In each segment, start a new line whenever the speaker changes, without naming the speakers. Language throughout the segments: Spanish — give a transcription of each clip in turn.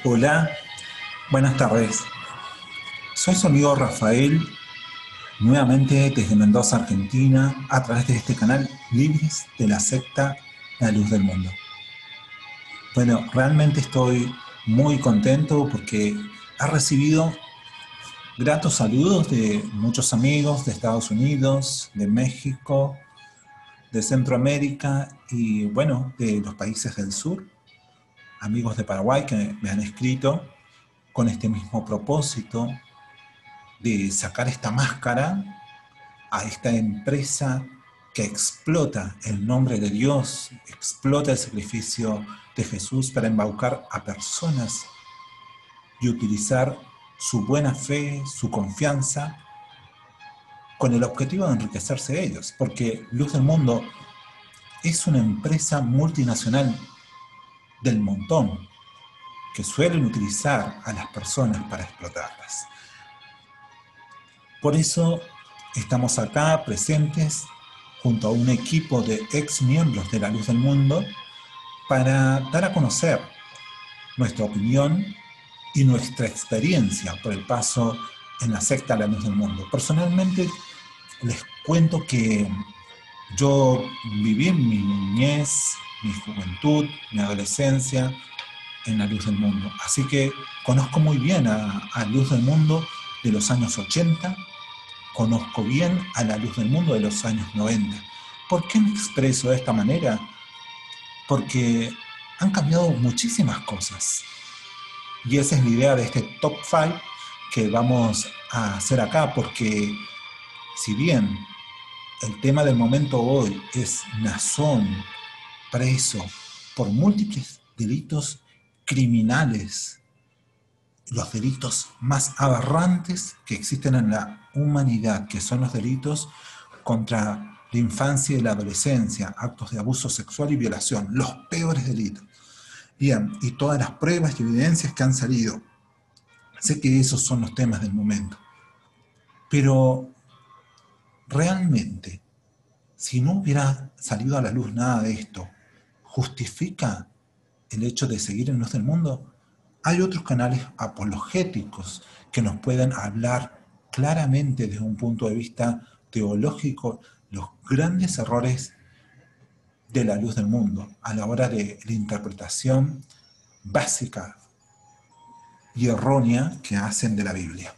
Hola, buenas tardes. Soy su amigo Rafael, nuevamente desde Mendoza, Argentina, a través de este canal Libres de la secta La Luz del Mundo. Bueno, realmente estoy muy contento porque he recibido gratos saludos de muchos amigos de Estados Unidos, de México, de Centroamérica y bueno, de los países del sur, amigos de Paraguay que me han escrito con este mismo propósito de sacar esta máscara a esta empresa que explota el nombre de Dios, explota el sacrificio de Jesús para embaucar a personas y utilizar su buena fe, su confianza, con el objetivo de enriquecerse ellos, porque Luz del Mundo es una empresa multinacional del montón que suelen utilizar a las personas para explotarlas. Por eso estamos acá presentes junto a un equipo de ex miembros de La Luz del Mundo para dar a conocer nuestra opinión y nuestra experiencia por el paso en la secta La Luz del Mundo. Personalmente les cuento que yo viví mi niñez, mi juventud, mi adolescencia en La Luz del Mundo. Así que conozco muy bien a Luz del Mundo de los años 80, conozco bien a La Luz del Mundo de los años 90. ¿Por qué me expreso de esta manera? Porque han cambiado muchísimas cosas. Y esa es la idea de este top 5 que vamos a hacer acá, porque si bien el tema del momento hoy es Nazón preso por múltiples delitos criminales, los delitos más aberrantes que existen en la humanidad, que son los delitos contra la infancia y la adolescencia, actos de abuso sexual y violación, los peores delitos. Bien, y todas las pruebas y evidencias que han salido. Sé que esos son los temas del momento. Pero realmente, si no hubiera salido a la luz nada de esto, ¿justifica el hecho de seguir en Luz del Mundo? Hay otros canales apologéticos que nos pueden hablar claramente desde un punto de vista teológico los grandes errores de La Luz del Mundo a la hora de la interpretación básica y errónea que hacen de la Biblia.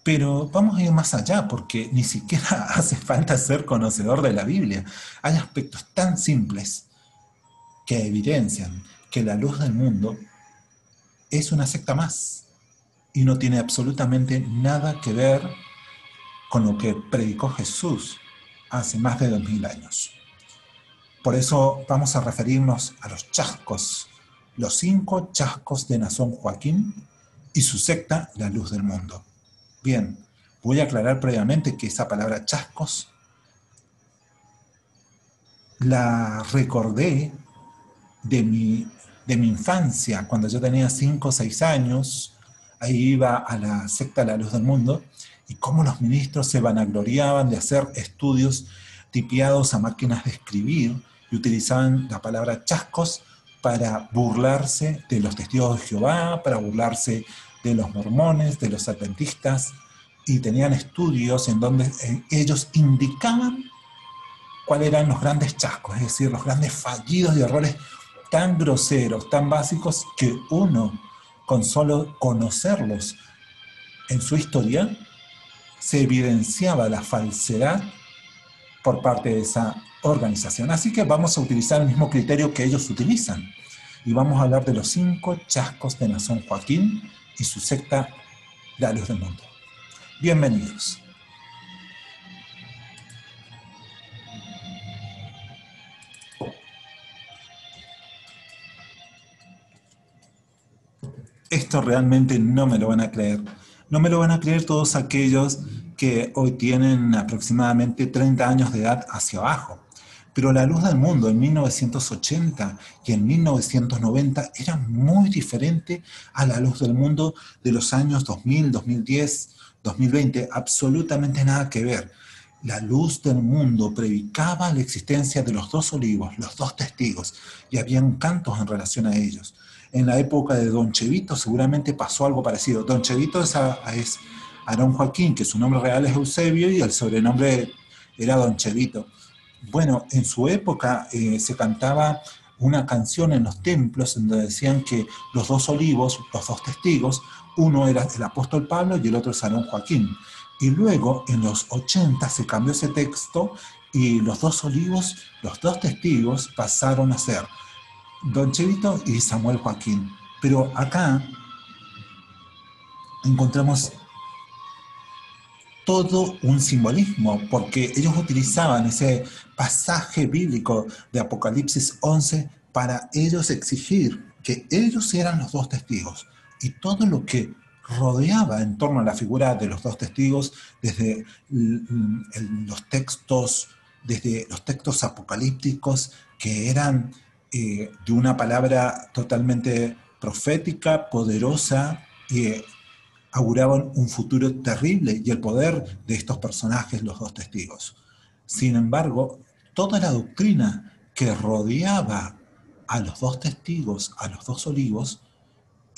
Pero vamos a ir más allá, porque ni siquiera hace falta ser conocedor de la Biblia. Hay aspectos tan simples que evidencian que La Luz del Mundo es una secta más y no tiene absolutamente nada que ver con lo que predicó Jesús hace más de 2000 años. Por eso vamos a referirnos a los chascos, los 5 chascos de Nazón Joaquín y su secta La Luz del Mundo. Bien, voy a aclarar previamente que esa palabra chascos la recordé de mi infancia, cuando yo tenía 5 o 6 años. Ahí iba a la secta La Luz del Mundo y cómo los ministros se vanagloriaban de hacer estudios tipiados a máquinas de escribir y utilizaban la palabra chascos para burlarse de los testigos de Jehová, para burlarse de los mormones, de los adventistas, y tenían estudios en donde ellos indicaban cuáles eran los grandes chascos, es decir, los grandes fallidos y errores tan groseros, tan básicos, que uno, con solo conocerlos en su historia, se evidenciaba la falsedad por parte de esa organización. Así que vamos a utilizar el mismo criterio que ellos utilizan. Y vamos a hablar de los 5 chascos de Nazón Joaquín y su secta La Luz del Mundo. Bienvenidos. Esto realmente no me lo van a creer. No me lo van a creer todos aquellos que hoy tienen aproximadamente 30 años de edad hacia abajo. Pero La Luz del Mundo en 1980 y en 1990 era muy diferente a La Luz del Mundo de los años 2000, 2010, 2020. Absolutamente nada que ver. La Luz del Mundo predicaba la existencia de los 2 olivos, los 2 testigos, y habían cantos en relación a ellos. en la época de Don Chevito seguramente pasó algo parecido. Don Chevito es Aarón Joaquín, que su nombre real es Eusebio y el sobrenombre era Don Chevito. Bueno, en su época se cantaba una canción en los templos en donde decían que los dos olivos, los dos testigos, uno era el apóstol Pablo y el otro es Aarón Joaquín. Y luego, en los 80, se cambió ese texto y los dos olivos, los dos testigos, pasaron a ser Don Chevito y Samuel Joaquín. Pero acá encontramos todo un simbolismo, porque ellos utilizaban ese pasaje bíblico de Apocalipsis 11 para ellos exigir que ellos eran los dos testigos. Y todo lo que rodeaba en torno a la figura de los dos testigos, desde los textos apocalípticos, que eran de una palabra totalmente profética, poderosa, y auguraban un futuro terrible y el poder de estos personajes, los dos testigos. Sin embargo, toda la doctrina que rodeaba a los dos testigos, a los dos olivos,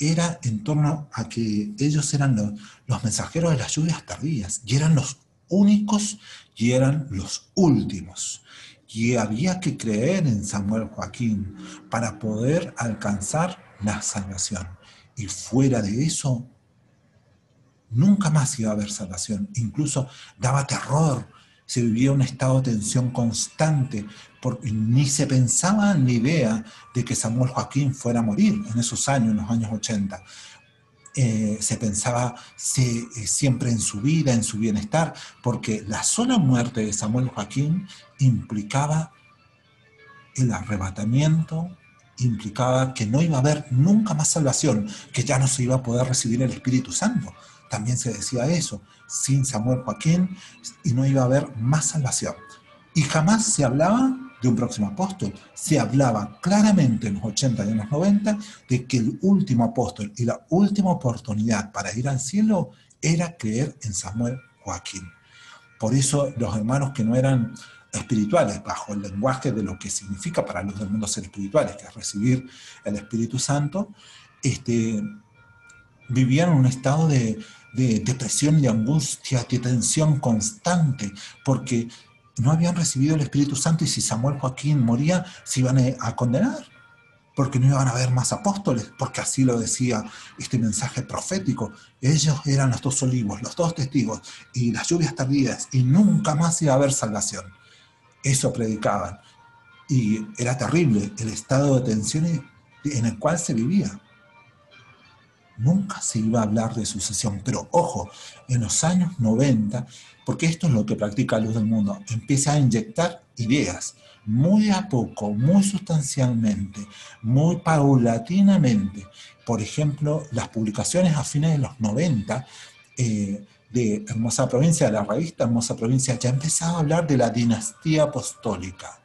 era en torno a que ellos eran los mensajeros de las lluvias tardías, y eran los únicos y eran los últimos. Y había que creer en Samuel Joaquín para poder alcanzar la salvación. Y fuera de eso, nunca más iba a haber salvación. Incluso daba terror. Se vivía un estado de tensión constante, porque ni se pensaba en la idea de que Samuel Joaquín fuera a morir en esos años, en los años 80. Se pensaba siempre en su vida, en su bienestar, porque la sola muerte de Samuel Joaquín implicaba el arrebatamiento, implicaba que no iba a haber nunca más salvación, que ya no se iba a poder recibir el Espíritu Santo. También se decía eso, sin Samuel Joaquín, y no iba a haber más salvación. Y jamás se hablaba de un próximo apóstol. Se hablaba claramente en los 80 y en los 90 de que el último apóstol y la última oportunidad para ir al cielo era creer en Samuel Joaquín. Por eso los hermanos que no eran espirituales, bajo el lenguaje de lo que significa para los del mundo ser espirituales, que es recibir el Espíritu Santo, vivían en un estado de depresión, de angustia, de tensión constante, porque no habían recibido el Espíritu Santo, y si Samuel Joaquín moría, se iban a condenar, porque no iban a haber más apóstoles, porque así lo decía este mensaje profético. Ellos eran los dos olivos, los dos testigos, y las lluvias tardías, y nunca más iba a haber salvación. Eso predicaban. Y era terrible el estado de tensión en el cual se vivía. Nunca se iba a hablar de sucesión, pero ojo, en los años 90, porque esto es lo que practica Luz del Mundo, empieza a inyectar ideas, muy a poco, muy sustancialmente, muy paulatinamente. Por ejemplo, las publicaciones a fines de los 90 de Hermosa Provincia, de la revista Hermosa Provincia, ya empezaba a hablar de la dinastía apostólica,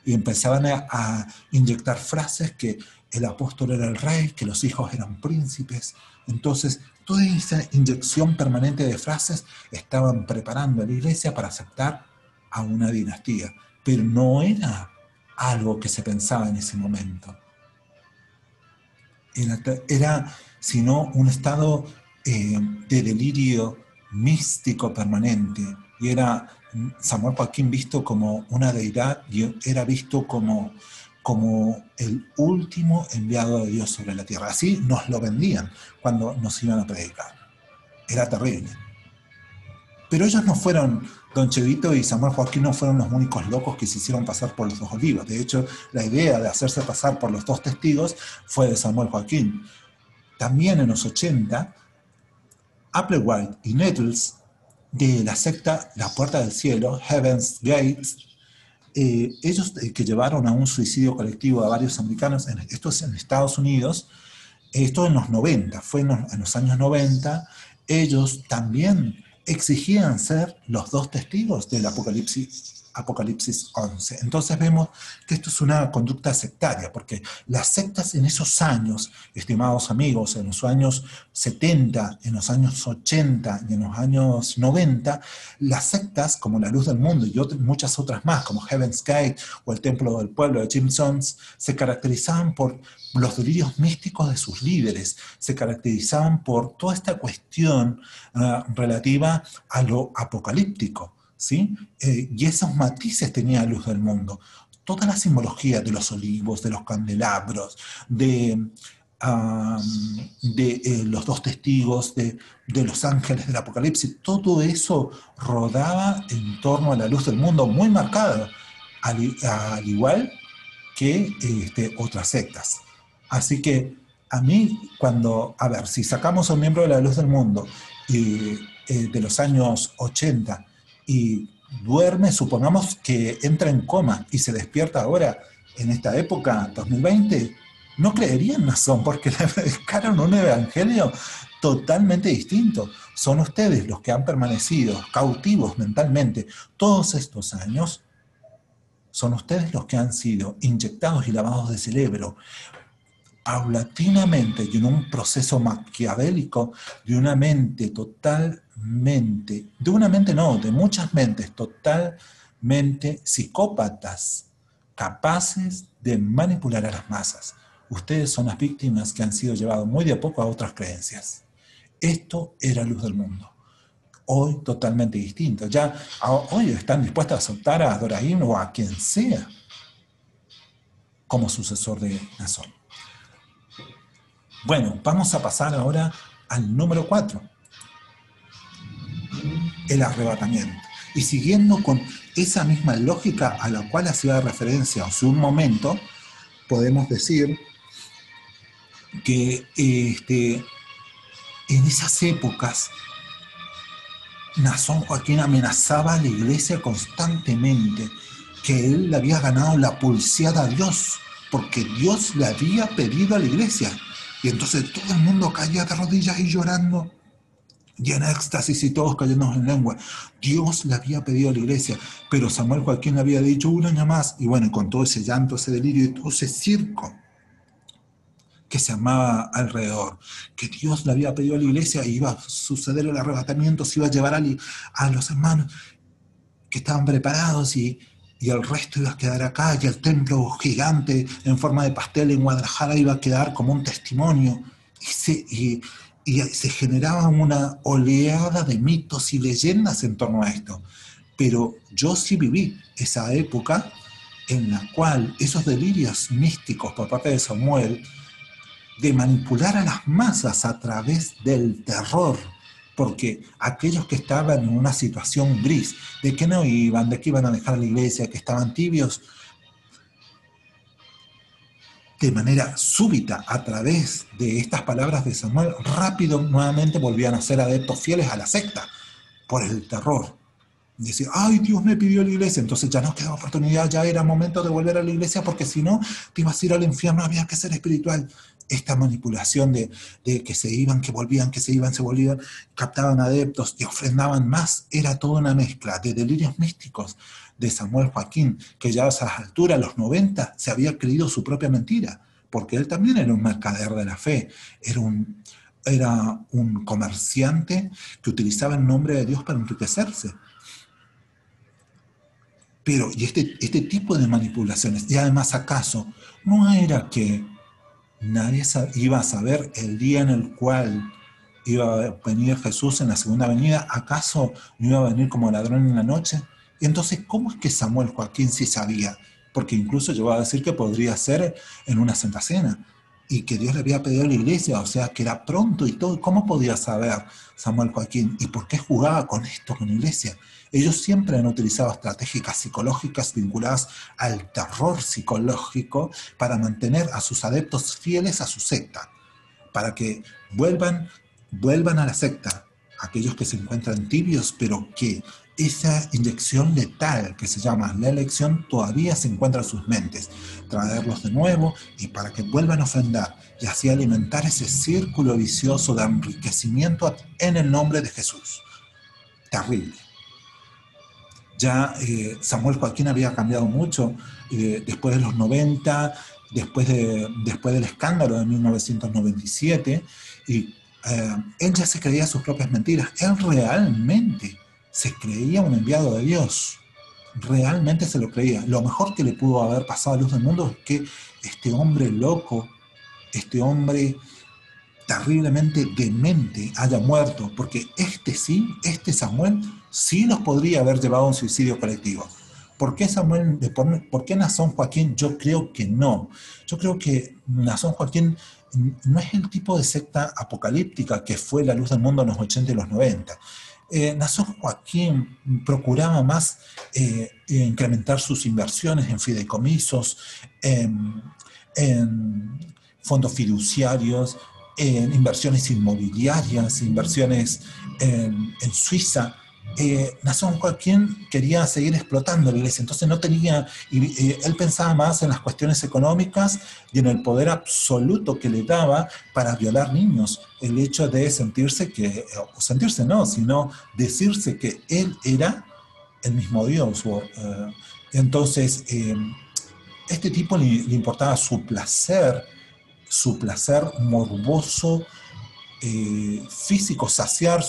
y empezaban a inyectar frases que el apóstol era el rey, que los hijos eran príncipes. Entonces, toda esa inyección permanente de frases estaban preparando a la iglesia para aceptar a una dinastía. Pero no era algo que se pensaba en ese momento. Era sino un estado de delirio místico permanente. Y era Samuel Joaquín visto como una deidad, y era visto como el último enviado de Dios sobre la tierra. Así nos lo vendían cuando nos iban a predicar. Era terrible. Pero ellos no fueron, Don Chevito y Samuel Joaquín no fueron los únicos locos que se hicieron pasar por los dos olivos. De hecho, la idea de hacerse pasar por los dos testigos fue de Samuel Joaquín. También en los 80, Applewhite y Nettles, de la secta La Puerta del Cielo, Heaven's Gates, ellos que llevaron a un suicidio colectivo a varios americanos, esto es en Estados Unidos, esto en los 90, fue en los años 90, ellos también exigían ser los dos testigos del Apocalipsis Apocalipsis 11. Entonces vemos que esto es una conducta sectaria, porque las sectas en esos años, estimados amigos, en los años 70, en los años 80 y en los años 90, las sectas como la Luz del Mundo y muchas otras más, como Heaven's Gate o el Templo del Pueblo de Jim Jones, se caracterizaban por los delirios místicos de sus líderes, se caracterizaban por toda esta cuestión relativa a lo apocalíptico, ¿sí? Y esos matices tenía la Luz del Mundo. Toda la simbología de los olivos, de los candelabros, de los dos testigos, de los ángeles del Apocalipsis, todo eso rodaba en torno a la Luz del Mundo, muy marcada, al igual que otras sectas. Así que a mí, a ver, si sacamos a un miembro de la Luz del Mundo de los años 80 y duerme, supongamos que entra en coma y se despierta ahora, en esta época, 2020, no creería en Nazón porque le predicaron un evangelio totalmente distinto. Son ustedes los que han permanecido cautivos mentalmente todos estos años. Son ustedes los que han sido inyectados y lavados de cerebro paulatinamente y en un proceso maquiavélico de una mente totalmente, de muchas mentes totalmente psicópatas, capaces de manipular a las masas. Ustedes son las víctimas que han sido llevados muy de a poco a otras creencias. Esto era Luz del Mundo. Hoy totalmente distinto. Ya hoy están dispuestos a soltar a Doraim o a quien sea como sucesor de Nazón. Bueno, vamos a pasar ahora al número 4, el arrebatamiento. Y siguiendo con esa misma lógica a la cual hacía referencia hace un momento, podemos decir que en esas épocas Nazón Joaquín amenazaba a la iglesia constantemente, que él le había ganado la pulseada a Dios, porque Dios le había pedido a la iglesia. Y entonces todo el mundo caía de rodillas y llorando, y en éxtasis y todos cayendo en lengua. Dios le había pedido a la iglesia, pero Samuel Joaquín le había dicho un año más, y bueno, con todo ese llanto, ese delirio y todo ese circo que se armaba alrededor, que Dios le había pedido a la iglesia, y iba a suceder el arrebatamiento, se iba a llevar a los hermanos que estaban preparados y el resto iba a quedar acá, y el templo gigante en forma de pastel en Guadalajara iba a quedar como un testimonio, y se generaba una oleada de mitos y leyendas en torno a esto. Pero yo sí viví esa época en la cual esos delirios místicos por parte de Samuel, de manipular a las masas a través del terror, porque aquellos que estaban en una situación gris, de que no iban, de que iban a dejar la iglesia, que estaban tibios, de manera súbita, a través de estas palabras de Samuel, rápido nuevamente volvían a ser adeptos fieles a la secta, por el terror. Decir, ay, Dios me pidió la iglesia, entonces ya no quedaba oportunidad, ya era momento de volver a la iglesia, porque si no, te ibas a ir al infierno, había que ser espiritual. Esta manipulación de que se iban, que volvían, que se iban, se volvían, captaban adeptos y ofrendaban más, era toda una mezcla de delirios místicos de Samuel Joaquín, que ya a esas alturas, los 90, se había creído su propia mentira, porque él también era un mercader de la fe, era un comerciante que utilizaba el nombre de Dios para enriquecerse. Pero, y este tipo de manipulaciones, y además, ¿acaso no era que nadie iba a saber el día en el cual iba a venir Jesús en la segunda venida? ¿Acaso no iba a venir como ladrón en la noche? Y entonces, ¿cómo es que Samuel Joaquín sí sabía? Porque incluso llegó a decir que podría ser en una Santa Cena, y que Dios le había pedido a la iglesia, o sea, que era pronto y todo. ¿Cómo podía saber Samuel Joaquín? ¿Y por qué jugaba con esto, con la iglesia? Ellos siempre han utilizado estrategias psicológicas vinculadas al terror psicológico para mantener a sus adeptos fieles a su secta, para que vuelvan a la secta, aquellos que se encuentran tibios, pero que esa inyección letal que se llama la elección todavía se encuentra en sus mentes, traerlos de nuevo y para que vuelvan a ofrendar y así alimentar ese círculo vicioso de enriquecimiento en el nombre de Jesús. Terrible. Ya Samuel Joaquín había cambiado mucho después de los 90, después del escándalo de 1997, y él ya se creía sus propias mentiras. Él realmente se creía un enviado de Dios. Realmente se lo creía. Lo mejor que le pudo haber pasado a Luz del Mundo es que este hombre loco, este hombre terriblemente demente haya muerto, porque este Samuel sí los podría haber llevado a un suicidio colectivo. ¿Por qué Samuel, por qué Nazón Joaquín? Yo creo que no. Yo creo que Nazón Joaquín no es el tipo de secta apocalíptica que fue la Luz del Mundo en los 80 y los 90. Nazón Joaquín procuraba más incrementar sus inversiones en fideicomisos, en fondos fiduciarios, en inversiones inmobiliarias, inversiones en Suiza. Nazón Joaquín quería seguir explotando la iglesia, entonces no tenía, él pensaba más en las cuestiones económicas y en el poder absoluto que le daba para violar niños. El hecho de sentirse que, o sentirse no, sino decirse que él era el mismo Dios. Entonces, este tipo le importaba su placer morboso, físico, saciar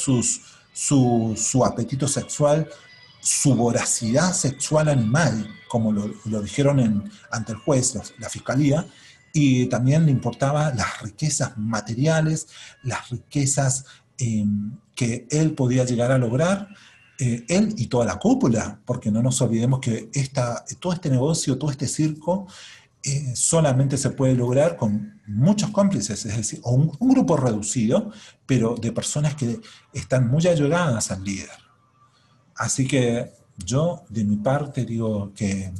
su apetito sexual, su voracidad sexual animal, como lo dijeron ante el juez, la fiscalía, y también le importaban las riquezas materiales, las riquezas que él podía llegar a lograr, él y toda la cúpula, porque no nos olvidemos que todo este negocio, todo este circo, solamente se puede lograr con muchos cómplices, es decir, o un grupo reducido, pero de personas que están muy allegadas al líder. Así que yo, de mi parte, digo que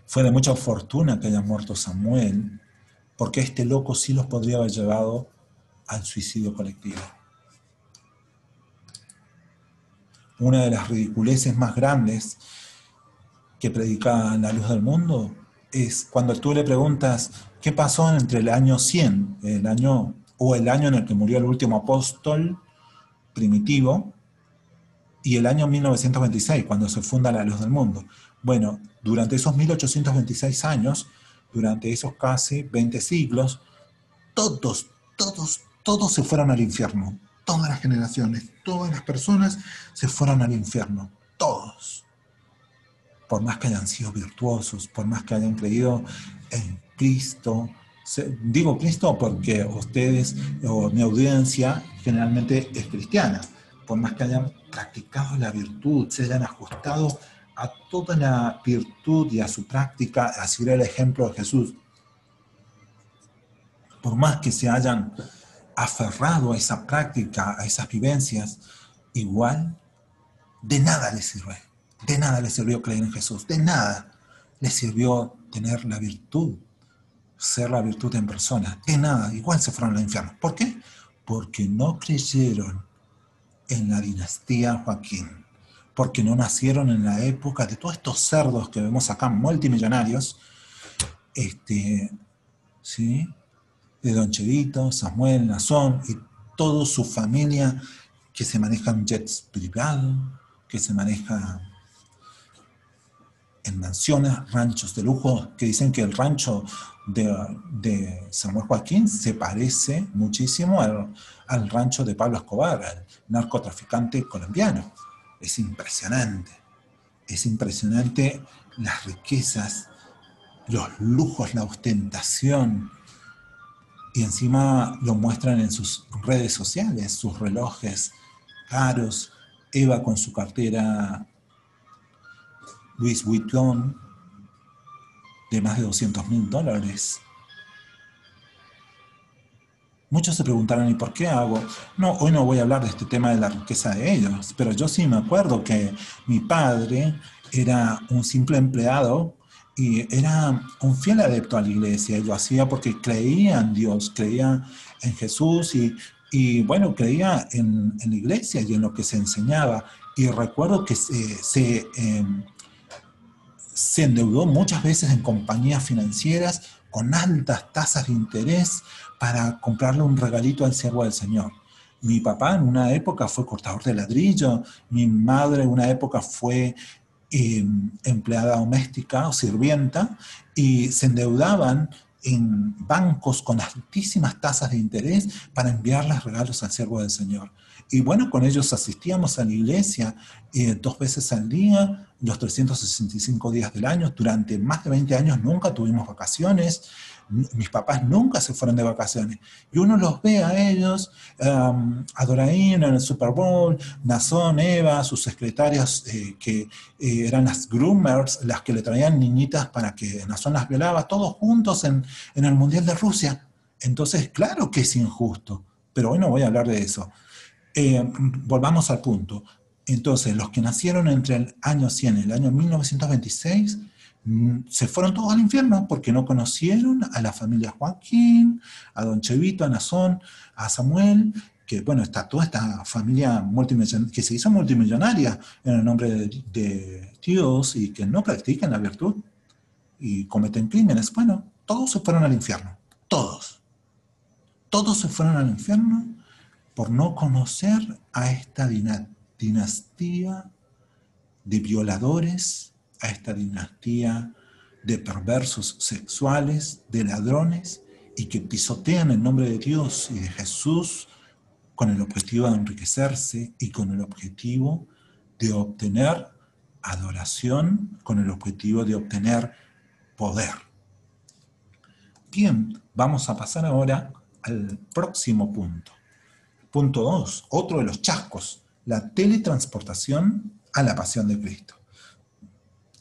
fue de mucha fortuna que haya muerto Samuel, porque este loco sí los podría haber llevado al suicidio colectivo. Una de las ridiculeces más grandes que predica la Luz del Mundo es cuando tú le preguntas qué pasó entre el año 100, el año en el que murió el último apóstol primitivo, y el año 1926, cuando se funda la Luz del Mundo. Bueno, durante esos 1826 años, durante esos casi 20 siglos, todos se fueron al infierno. Todas las generaciones, todas las personas se fueron al infierno. Todos. Por más que hayan sido virtuosos, por más que hayan creído en Cristo. Digo Cristo porque ustedes o mi audiencia generalmente es cristiana. Por más que hayan practicado la virtud, se hayan ajustado a toda la virtud y a su práctica, a seguir el ejemplo de Jesús. Por más que se hayan aferrado a esa práctica, a esas vivencias, igual de nada les sirve. De nada les sirvió creer en Jesús. De nada les sirvió tener la virtud, ser la virtud en persona. De nada, igual se fueron al infierno. ¿Por qué? Porque no creyeron en la dinastía Joaquín. Porque no nacieron en la época de todos estos cerdos que vemos acá, multimillonarios, ¿sí? De Don Chevito, Samuel, Nazón y toda su familia que se manejan jets privados, que se maneja en mansiones, ranchos de lujo, que dicen que el rancho de Samuel Joaquín se parece muchísimo al rancho de Pablo Escobar, al narcotraficante colombiano. Es impresionante las riquezas, los lujos, la ostentación, y encima lo muestran en sus redes sociales, sus relojes caros, Eva con su cartera Louis Vuitton de más de $200.000. Muchos se preguntarán, ¿y por qué hago? No, hoy no voy a hablar de este tema de la riqueza de ellos, pero yo sí me acuerdo que mi padre era un simple empleado y era un fiel adepto a la iglesia, y lo hacía porque creía en Dios, creía en Jesús y bueno, creía en la iglesia y en lo que se enseñaba. Y recuerdo que se endeudó muchas veces en compañías financieras con altas tasas de interés para comprarle un regalito al siervo del Señor. Mi papá en una época fue cortador de ladrillo, mi madre en una época fue empleada doméstica o sirvienta y se endeudaban en bancos con altísimas tasas de interés para enviarles regalos al siervo del Señor. Y bueno, con ellos asistíamos a la iglesia 2 veces al día, los 365 días del año. Durante más de 20 años nunca tuvimos vacaciones. Mis papás nunca se fueron de vacaciones. Y uno los ve a ellos, a Doraín en el Super Bowl, Nazón, Eva, sus secretarias que eran las groomers, las que le traían niñitas para que Nazón las violaba, todos juntos en el Mundial de Rusia. Entonces, claro que es injusto, pero hoy no voy a hablar de eso. Volvamos al punto. Entonces, los que nacieron entre el año 100 y el año 1926 se fueron todos al infierno porque no conocieron a la familia Joaquín, a don Chevito, a Nazón, a Samuel, que bueno, está toda esta familia que se hizo multimillonaria en el nombre de Dios y que no practican la virtud y cometen crímenes. Bueno, todos se fueron al infierno, todos. Todos se fueron al infierno por no conocer a esta dinastía de violadores, a esta dinastía de perversos sexuales, de ladrones, y que pisotean el nombre de Dios y de Jesús con el objetivo de enriquecerse y con el objetivo de obtener adoración, con el objetivo de obtener poder. Bien, vamos a pasar ahora al próximo punto. Punto 2, otro de los chascos, la teletransportación a la pasión de Cristo.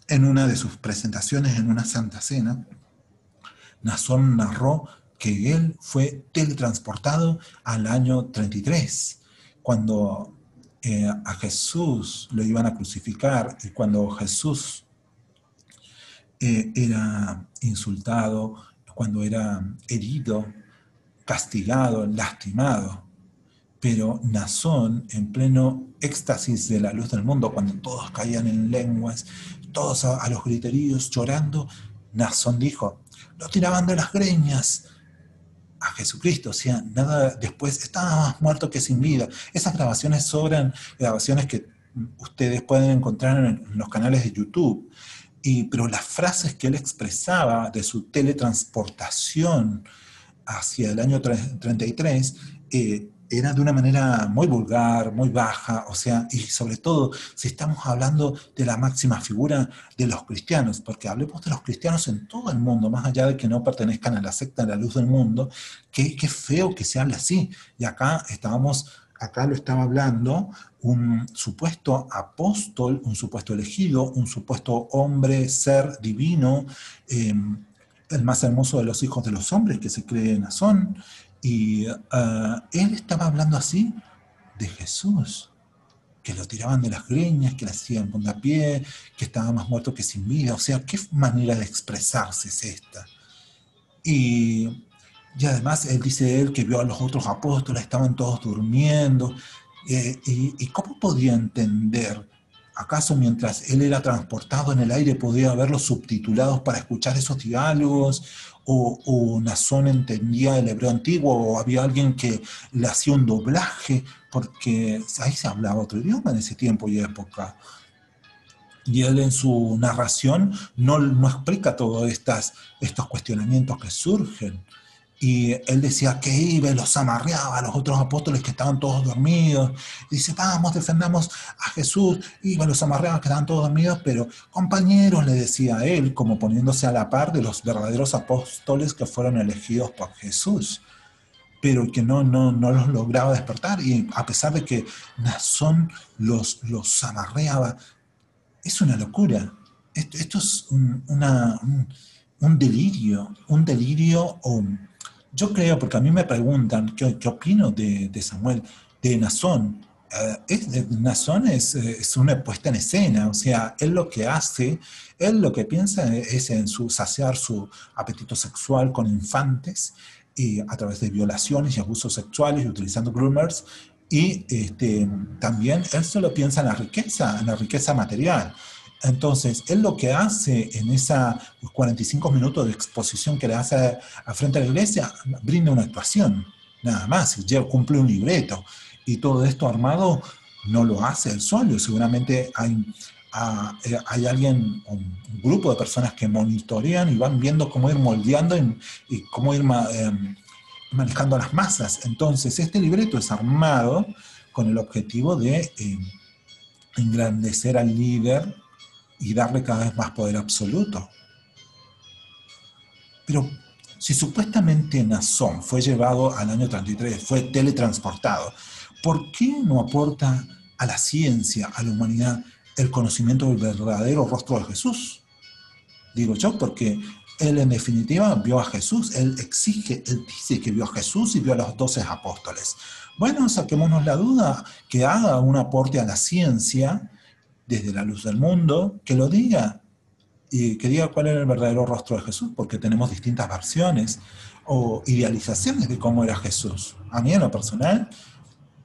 En una de sus presentaciones en una Santa Cena, Nazón narró que él fue teletransportado al año 33, cuando a Jesús lo iban a crucificar y cuando Jesús era insultado, cuando era herido, castigado, lastimado. Pero Nazón, en pleno éxtasis de la luz del mundo, cuando todos caían en lenguas, todos a los griteríos, llorando, Nazón dijo, lo tiraban de las greñas a Jesucristo, o sea, nada después, estaba más muerto que sin vida. Esas grabaciones sobran, grabaciones que ustedes pueden encontrar en los canales de YouTube, pero las frases que él expresaba de su teletransportación hacia el año 33, era de una manera muy vulgar, muy baja, o sea, y sobre todo si estamos hablando de la máxima figura de los cristianos, porque hablemos de los cristianos en todo el mundo, más allá de que no pertenezcan a la secta de la luz del mundo, que feo que se hable así. Y acá lo estaba hablando un supuesto apóstol, un supuesto elegido, un supuesto hombre, ser divino, el más hermoso de los hijos de los hombres, que se cree Nazón, y él estaba hablando así de Jesús, que lo tiraban de las greñas, que le hacían puntapié, que estaba más muerto que sin vida. O sea, ¿qué manera de expresarse es esta? Y además él dice que vio a los otros apóstoles, estaban todos durmiendo. ¿Y cómo podía entender? ¿Acaso mientras él era transportado en el aire podía haberlos subtitulados para escuchar esos diálogos? ¿O Nazón entendía el hebreo antiguo? ¿O había alguien que le hacía un doblaje? Porque ahí se hablaba otro idioma en ese tiempo y época. Y él en su narración no explica todos estos cuestionamientos que surgen. Y él decía que iba y los amarreaba a los otros apóstoles que estaban todos dormidos. Y dice, vamos, defendamos a Jesús. Iba y los amarreaba que estaban todos dormidos, pero compañeros, le decía a él, como poniéndose a la par de los verdaderos apóstoles que fueron elegidos por Jesús, pero que no los lograba despertar. Y a pesar de que Nazón los amarreaba, es una locura. Esto es un delirio. Yo creo, porque a mí me preguntan qué opino de Samuel, de Nazón. Nazón es una puesta en escena, o sea, él lo que hace, él lo que piensa es en saciar su apetito sexual con infantes y a través de violaciones y abusos sexuales y utilizando groomers. Y también él solo piensa en la riqueza material. Entonces, él lo que hace en esa 45 minutos de exposición que le hace frente a la iglesia, brinda una actuación, nada más, ya cumple un libreto. Y todo esto armado no lo hace él solo, seguramente hay alguien, un grupo de personas que monitorean y van viendo cómo ir moldeando y cómo ir manejando las masas. Entonces, este libreto es armado con el objetivo de engrandecer al líder y darle cada vez más poder absoluto. Pero si supuestamente Nazón fue llevado al año 33, fue teletransportado, ¿por qué no aporta a la ciencia, a la humanidad, el conocimiento del verdadero rostro de Jesús? Digo yo, porque él en definitiva vio a Jesús, él exige, él dice que vio a Jesús y vio a los 12 apóstoles. Bueno, saquémonos la duda, que haga un aporte a la ciencia desde la luz del mundo, que lo diga, y que diga cuál era el verdadero rostro de Jesús, porque tenemos distintas versiones o idealizaciones de cómo era Jesús. A mí en lo personal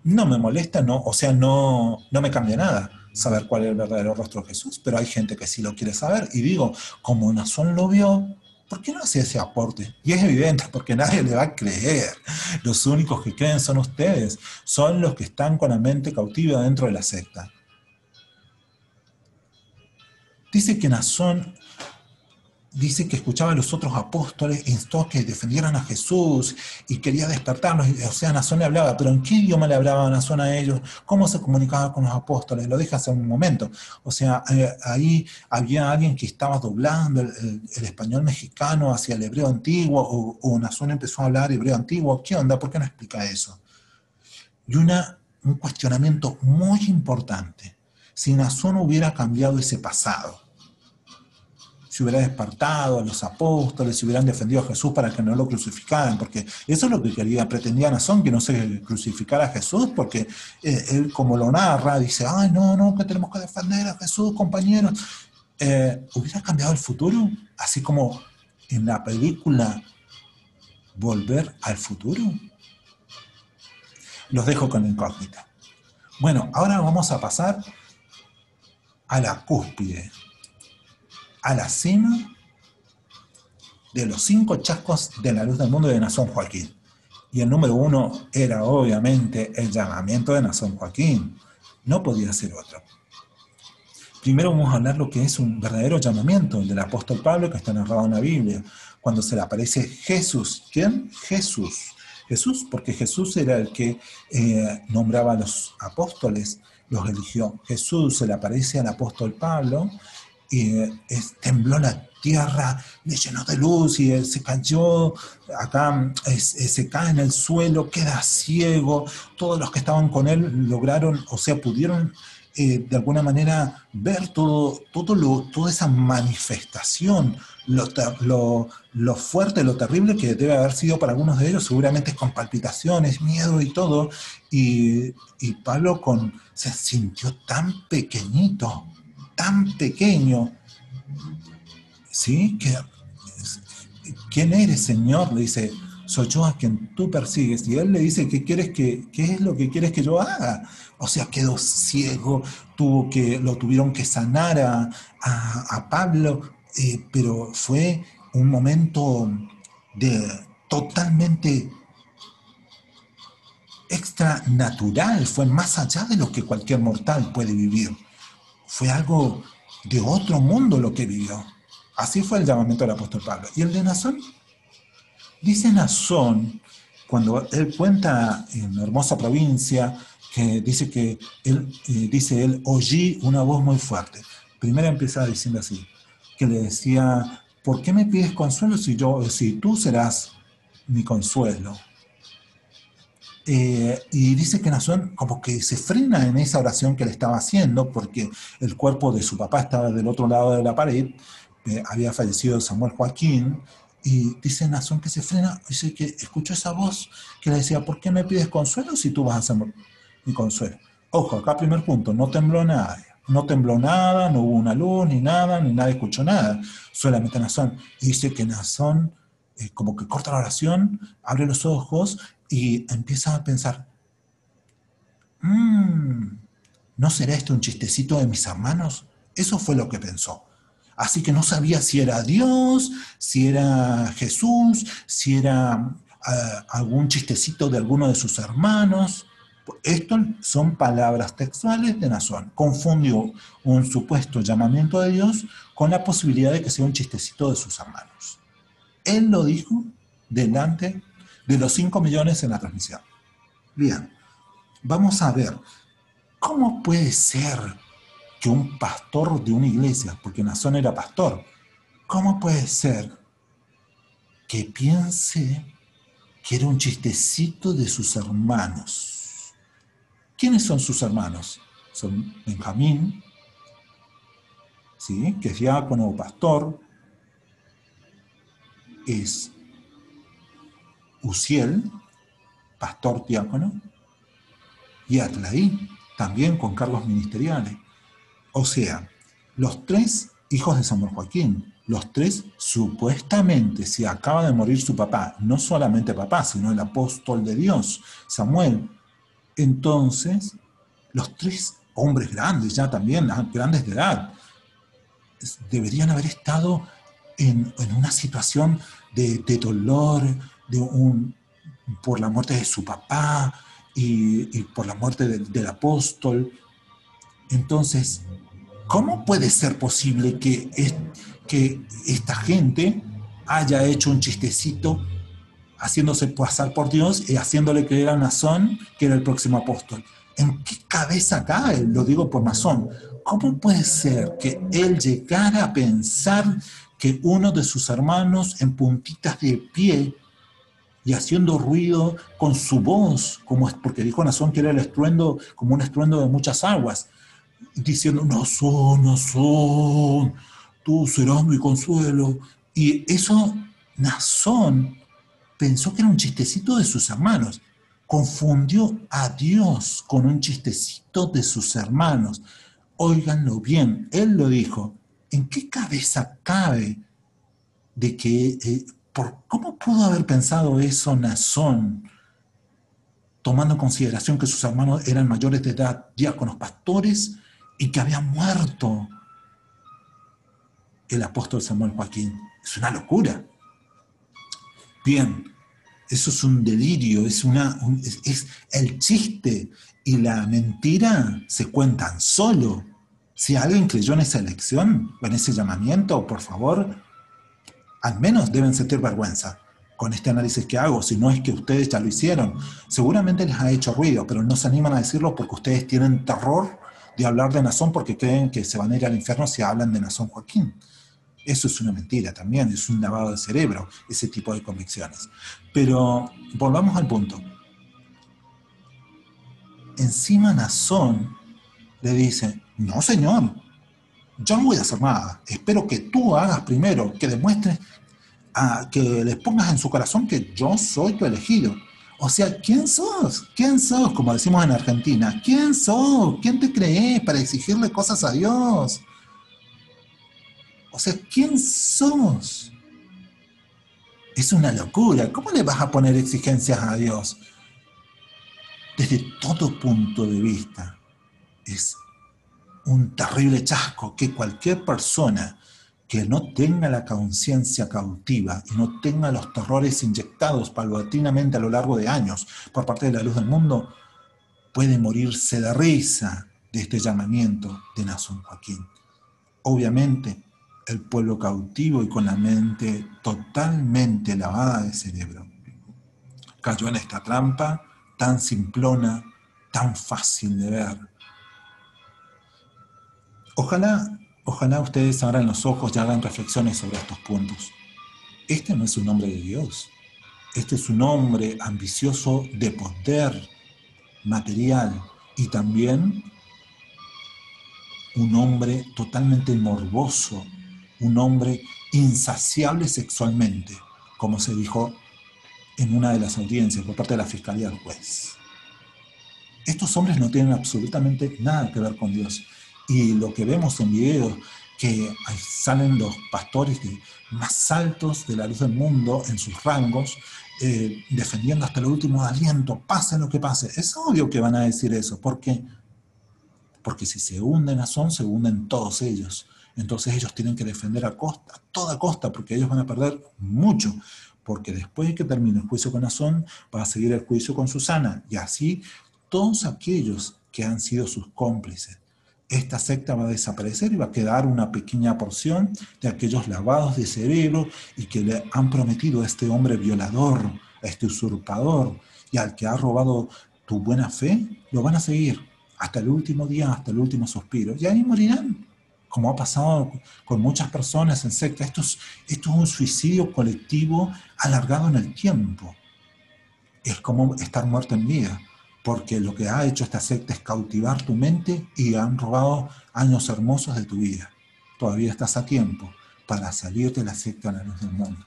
no me molesta, no, o sea, no me cambia nada saber cuál es el verdadero rostro de Jesús, pero hay gente que sí lo quiere saber, y digo, como Nazón lo vio, ¿por qué no hace ese aporte? Y es evidente, porque nadie le va a creer. Los únicos que creen son ustedes, son los que están con la mente cautiva dentro de la secta. Dice que Nazón dice que escuchaba a los otros apóstoles, instó a que defendieran a Jesús y quería despertarlos. O sea, Nazón le hablaba, pero ¿en qué idioma le hablaba Nazón a ellos? ¿Cómo se comunicaba con los apóstoles? Lo dije hace un momento. O sea, ahí había alguien que estaba doblando el español mexicano hacia el hebreo antiguo, o Nazón empezó a hablar hebreo antiguo. ¿Qué onda? ¿Por qué no explica eso? Y un cuestionamiento muy importante. Si Nazón hubiera cambiado ese pasado, se hubiera despertado a los apóstoles, se hubieran defendido a Jesús para que no lo crucificaran, porque eso es lo que pretendía Nazón, que no se crucificara a Jesús, porque él, como lo narra, dice, ay, no, que tenemos que defender a Jesús, compañeros. ¿Hubiera cambiado el futuro? Así como en la película Volver al Futuro. Los dejo con incógnita. Bueno, ahora vamos a pasar a la cúspide, a la cima de los 5 chascos de la luz del mundo de Nazón Joaquín. Y el número 1 era obviamente el llamamiento de Nazón Joaquín. No podía ser otro. Primero vamos a hablar lo que es un verdadero llamamiento, el del apóstol Pablo, que está narrado en la Biblia, cuando se le aparece Jesús. ¿Quién? Jesús. Jesús, porque Jesús era el que nombraba a los apóstoles, los eligió. Jesús se le aparece al apóstol Pablo y tembló la tierra, le llenó de luz y él se cayó, acá se cae en el suelo, queda ciego. Todos los que estaban con él lograron, o sea, pudieron de alguna manera ver toda esa manifestación, lo fuerte, lo terrible que debe haber sido para algunos de ellos, seguramente con palpitaciones, miedo y todo. Y Pablo se sintió tan pequeñito, tan pequeño, ¿sí? ¿Quién eres, Señor? Le dice, soy yo a quien tú persigues. Y él le dice, ¿qué es lo que quieres que yo haga? O sea, quedó ciego, lo tuvieron que sanar a Pablo, pero fue un momento totalmente extranatural, fue más allá de lo que cualquier mortal puede vivir. Fue algo de otro mundo lo que vivió. Así fue el llamamiento del apóstol Pablo. ¿Y el de Nazón? Dice Nazón, cuando él cuenta en la hermosa provincia, que dice que él, oí una voz muy fuerte. Primero empieza diciendo así, que le decía, ¿por qué me pides consuelo si tú serás mi consuelo? Y dice que Nazón como que se frena en esa oración que le estaba haciendo, porque el cuerpo de su papá estaba del otro lado de la pared, había fallecido Samuel Joaquín, y dice Nazón que se frena, dice que escuchó esa voz que le decía, ¿por qué me pides consuelo si tú vas a ser mi consuelo? Ojo, acá primer punto, no tembló nada, no hubo una luz, ni nadie escuchó nada, solamente Nazón. Y dice que Nazón como que corta la oración, abre los ojos y empieza a pensar, ¿no será esto un chistecito de mis hermanos? Eso fue lo que pensó. Así que no sabía si era Dios, si era Jesús, si era algún chistecito de alguno de sus hermanos, Esto son palabras textuales de Nazón. Confundió un supuesto llamamiento de Dios con la posibilidad de que sea un chistecito de sus hermanos. Él lo dijo delante de los 5 millones en la transmisión. Bien, vamos a ver, ¿cómo puede ser que un pastor de una iglesia, porque Nazón era pastor, cómo puede ser que piense que era un chistecito de sus hermanos? ¿Quiénes son sus hermanos? Son Benjamín, ¿sí?, que es diácono o pastor, es Uziel, pastor diácono, y Atlaí, también con cargos ministeriales. O sea, los 3 hijos de Samuel Joaquín, los 3 supuestamente, si acaba de morir su papá, no solamente papá, sino el apóstol de Dios, Samuel, entonces los 3 hombres grandes, ya también grandes de edad, deberían haber estado en una situación de dolor, por la muerte de su papá y por la muerte del apóstol. Entonces, ¿cómo puede ser posible que esta gente haya hecho un chistecito haciéndose pasar por Dios y haciéndole creer a Nazón que era el próximo apóstol? ¿En qué cabeza cae? Lo digo por Nazón. ¿Cómo puede ser que él llegara a pensar que uno de sus hermanos en puntitas de pie y haciendo ruido con su voz, como es, porque dijo Nazón que era el estruendo, como un estruendo de muchas aguas, diciendo, Nazón, Nazón, tú serás mi consuelo? Y eso, Nazón pensó que era un chistecito de sus hermanos. Confundió a Dios con un chistecito de sus hermanos. Óiganlo bien, él lo dijo. ¿En qué cabeza cabe de que, cómo pudo haber pensado eso Nazón, tomando en consideración que sus hermanos eran mayores de edad, diáconos, pastores, y que había muerto el apóstol Samuel Joaquín? Es una locura. Bien, eso es un delirio, es el chiste y la mentira se cuentan solo. Si alguien creyó en esa elección, en ese llamamiento, por favor, al menos deben sentir vergüenza con este análisis que hago, si no es que ustedes ya lo hicieron. Seguramente les ha hecho ruido, pero no se animan a decirlo porque ustedes tienen terror de hablar de Nazón porque creen que se van a ir al infierno si hablan de Nazón Joaquín. Eso es una mentira también, es un lavado de cerebro, ese tipo de convicciones. Pero volvamos al punto. Encima Nazón le dice, no señor, yo no voy a hacer nada, espero que tú hagas primero, que demuestres, que les pongas en su corazón que yo soy tu elegido. O sea, ¿quién sos? ¿Quién sos? Como decimos en Argentina, ¿quién sos? ¿Quién te crees para exigirle cosas a Dios? O sea, ¿quién sos? Es una locura. ¿Cómo le vas a poner exigencias a Dios? Desde todo punto de vista, es un terrible chasco que cualquier persona que no tenga la conciencia cautiva y no tenga los terrores inyectados paulatinamente a lo largo de años por parte de la luz del mundo, puede morirse de risa de este llamamiento de Nazón Joaquín. Obviamente, el pueblo cautivo y con la mente totalmente lavada de cerebro cayó en esta trampa tan simplona, tan fácil de ver. Ojalá ustedes abran los ojos y hagan reflexiones sobre estos puntos. Este no es un hombre de Dios. Este es un hombre ambicioso de poder material y también un hombre totalmente morboso, un hombre insaciable sexualmente, como se dijo en una de las audiencias por parte de la Fiscalía del juez. Estos hombres no tienen absolutamente nada que ver con Dios. Y lo que vemos en videos, que salen los pastores más altos de la luz del mundo en sus rangos, defendiendo hasta el último aliento, pase lo que pase. Es obvio que van a decir eso. ¿Por qué? Porque si se hunden Nazón, se hunden todos ellos. Entonces ellos tienen que defender a toda costa, porque ellos van a perder mucho. Porque después de que termine el juicio con Nazón, va a seguir el juicio con Susana. Y así todos aquellos que han sido sus cómplices. Esta secta va a desaparecer y va a quedar una pequeña porción de aquellos lavados de cerebro y que le han prometido a este hombre violador, a este usurpador y al que ha robado tu buena fe, lo van a seguir hasta el último día, hasta el último suspiro. Y ahí morirán, como ha pasado con muchas personas en secta. Esto es un suicidio colectivo alargado en el tiempo. Es como estar muerto en vida, porque lo que ha hecho esta secta es cautivar tu mente y han robado años hermosos de tu vida. Todavía estás a tiempo para salir de la secta a la luz del mundo.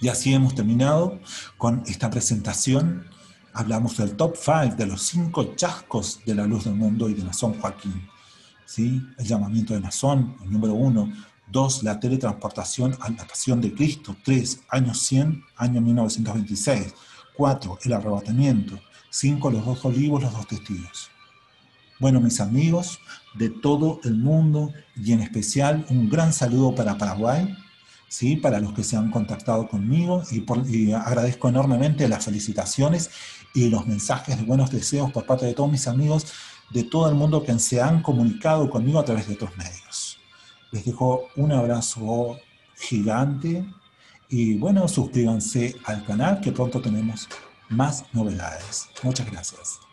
Y así hemos terminado con esta presentación. Hablamos del top 5 de los 5 chascos de la luz del mundo y de Nazón Joaquín. ¿Sí? El llamamiento de Nazón, el número 1. 2. La teletransportación a la pasión de Cristo. 3. Año 100, año 1926. 4. El arrebatamiento. 5. Los 2 olivos, los 2 testigos. Bueno, mis amigos de todo el mundo y en especial un gran saludo para Paraguay, ¿sí? Para los que se han contactado conmigo y agradezco enormemente las felicitaciones y los mensajes de buenos deseos por parte de todos mis amigos de todo el mundo que se han comunicado conmigo a través de otros medios. Les dejo un abrazo gigante y bueno, suscríbanse al canal que pronto tenemos más novedades. Muchas gracias.